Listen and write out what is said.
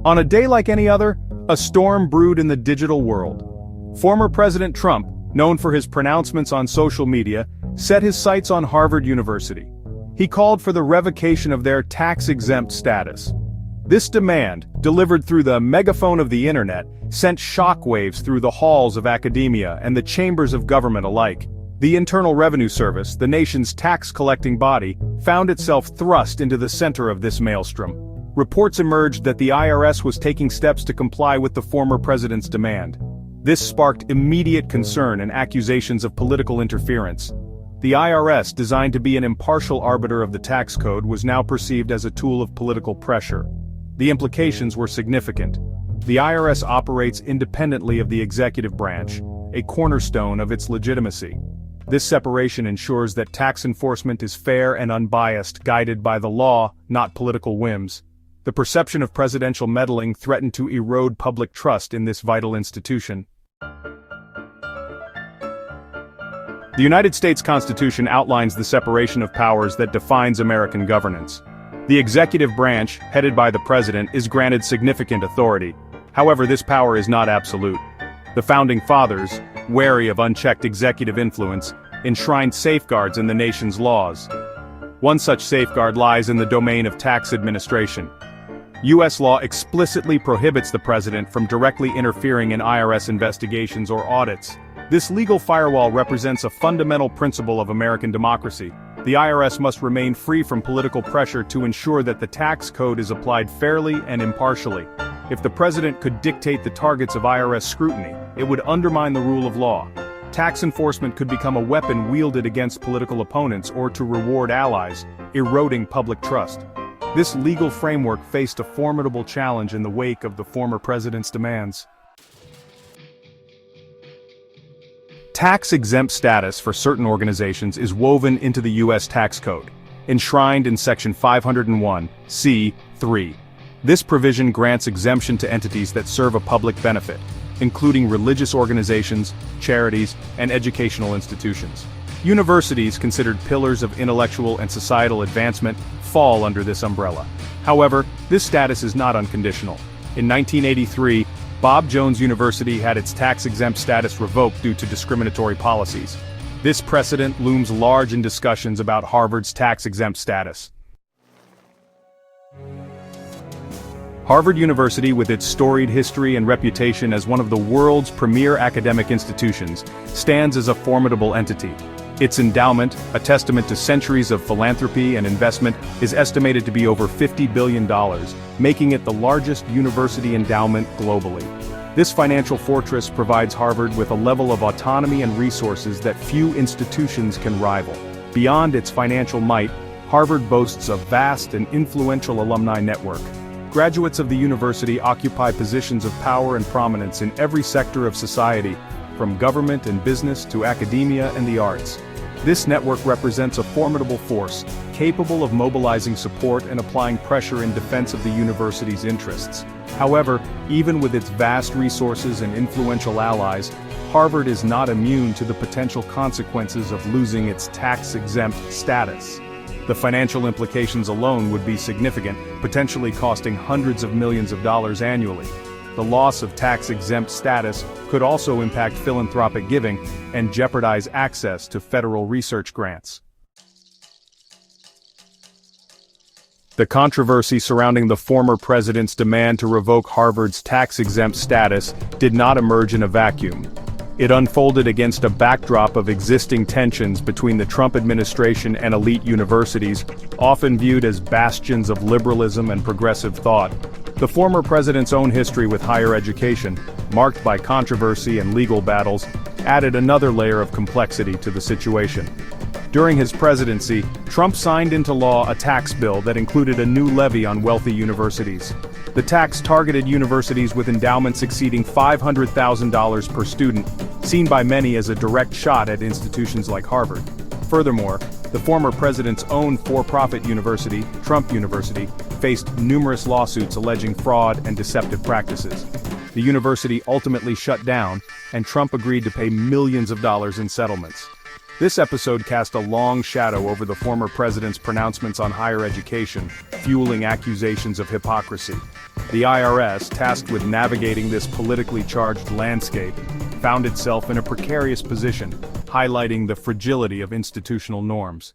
On a day like any other, a storm brewed in the digital world. Former President Trump, known for his pronouncements on social media, set his sights on Harvard University. He called for the revocation of their tax-exempt status. This demand, delivered through the megaphone of the internet, sent shockwaves through the halls of academia and the chambers of government alike. The Internal Revenue Service, the nation's tax-collecting body, found itself thrust into the center of this maelstrom. Reports emerged that the IRS was taking steps to comply with the former president's demand. This sparked immediate concern and accusations of political interference. The IRS, designed to be an impartial arbiter of the tax code, was now perceived as a tool of political pressure. The implications were significant. The IRS operates independently of the executive branch, a cornerstone of its legitimacy. This separation ensures that tax enforcement is fair and unbiased, guided by the law, not political whims. The perception of presidential meddling threatened to erode public trust in this vital institution. The United States Constitution outlines the separation of powers that defines American governance. The executive branch, headed by the president, is granted significant authority. However, this power is not absolute. The Founding Fathers, wary of unchecked executive influence, enshrined safeguards in the nation's laws. One such safeguard lies in the domain of tax administration. U.S. law explicitly prohibits the president from directly interfering in IRS investigations or audits. This legal firewall represents a fundamental principle of American democracy. The IRS must remain free from political pressure to ensure that the tax code is applied fairly and impartially. If the president could dictate the targets of IRS scrutiny, it would undermine the rule of law. Tax enforcement could become a weapon wielded against political opponents or to reward allies, eroding public trust. This legal framework faced a formidable challenge in the wake of the former president's demands. Tax-exempt status for certain organizations is woven into the U.S. tax code, enshrined in Section 501(c)(3). This provision grants exemption to entities that serve a public benefit, including religious organizations, charities, and educational institutions. Universities, considered pillars of intellectual and societal advancement, fall under this umbrella. However, this status is not unconditional. In 1983, Bob Jones University had its tax-exempt status revoked due to discriminatory policies. This precedent looms large in discussions about Harvard's tax-exempt status. Harvard University, with its storied history and reputation as one of the world's premier academic institutions, stands as a formidable entity. Its endowment, a testament to centuries of philanthropy and investment, is estimated to be over $50 billion, making it the largest university endowment globally. This financial fortress provides Harvard with a level of autonomy and resources that few institutions can rival. Beyond its financial might, Harvard boasts a vast and influential alumni network. Graduates of the university occupy positions of power and prominence in every sector of society, from government and business to academia and the arts. This network represents a formidable force, capable of mobilizing support and applying pressure in defense of the university's interests. However, even with its vast resources and influential allies, Harvard is not immune to the potential consequences of losing its tax-exempt status. The financial implications alone would be significant, potentially costing hundreds of millions of dollars annually. The loss of tax-exempt status could also impact philanthropic giving and jeopardize access to federal research grants. The controversy surrounding the former president's demand to revoke Harvard's tax-exempt status did not emerge in a vacuum. It unfolded against a backdrop of existing tensions between the Trump administration and elite universities, often viewed as bastions of liberalism and progressive thought. The former president's own history with higher education, marked by controversy and legal battles, added another layer of complexity to the situation. During his presidency, Trump signed into law a tax bill that included a new levy on wealthy universities. The tax targeted universities with endowments exceeding $500,000 per student, seen by many as a direct shot at institutions like Harvard. Furthermore, the former president's own for-profit university, Trump University, faced numerous lawsuits alleging fraud and deceptive practices. The university ultimately shut down, and Trump agreed to pay millions of dollars in settlements. This episode cast a long shadow over the former president's pronouncements on higher education, fueling accusations of hypocrisy. The IRS, tasked with navigating this politically charged landscape, found itself in a precarious position, highlighting the fragility of institutional norms.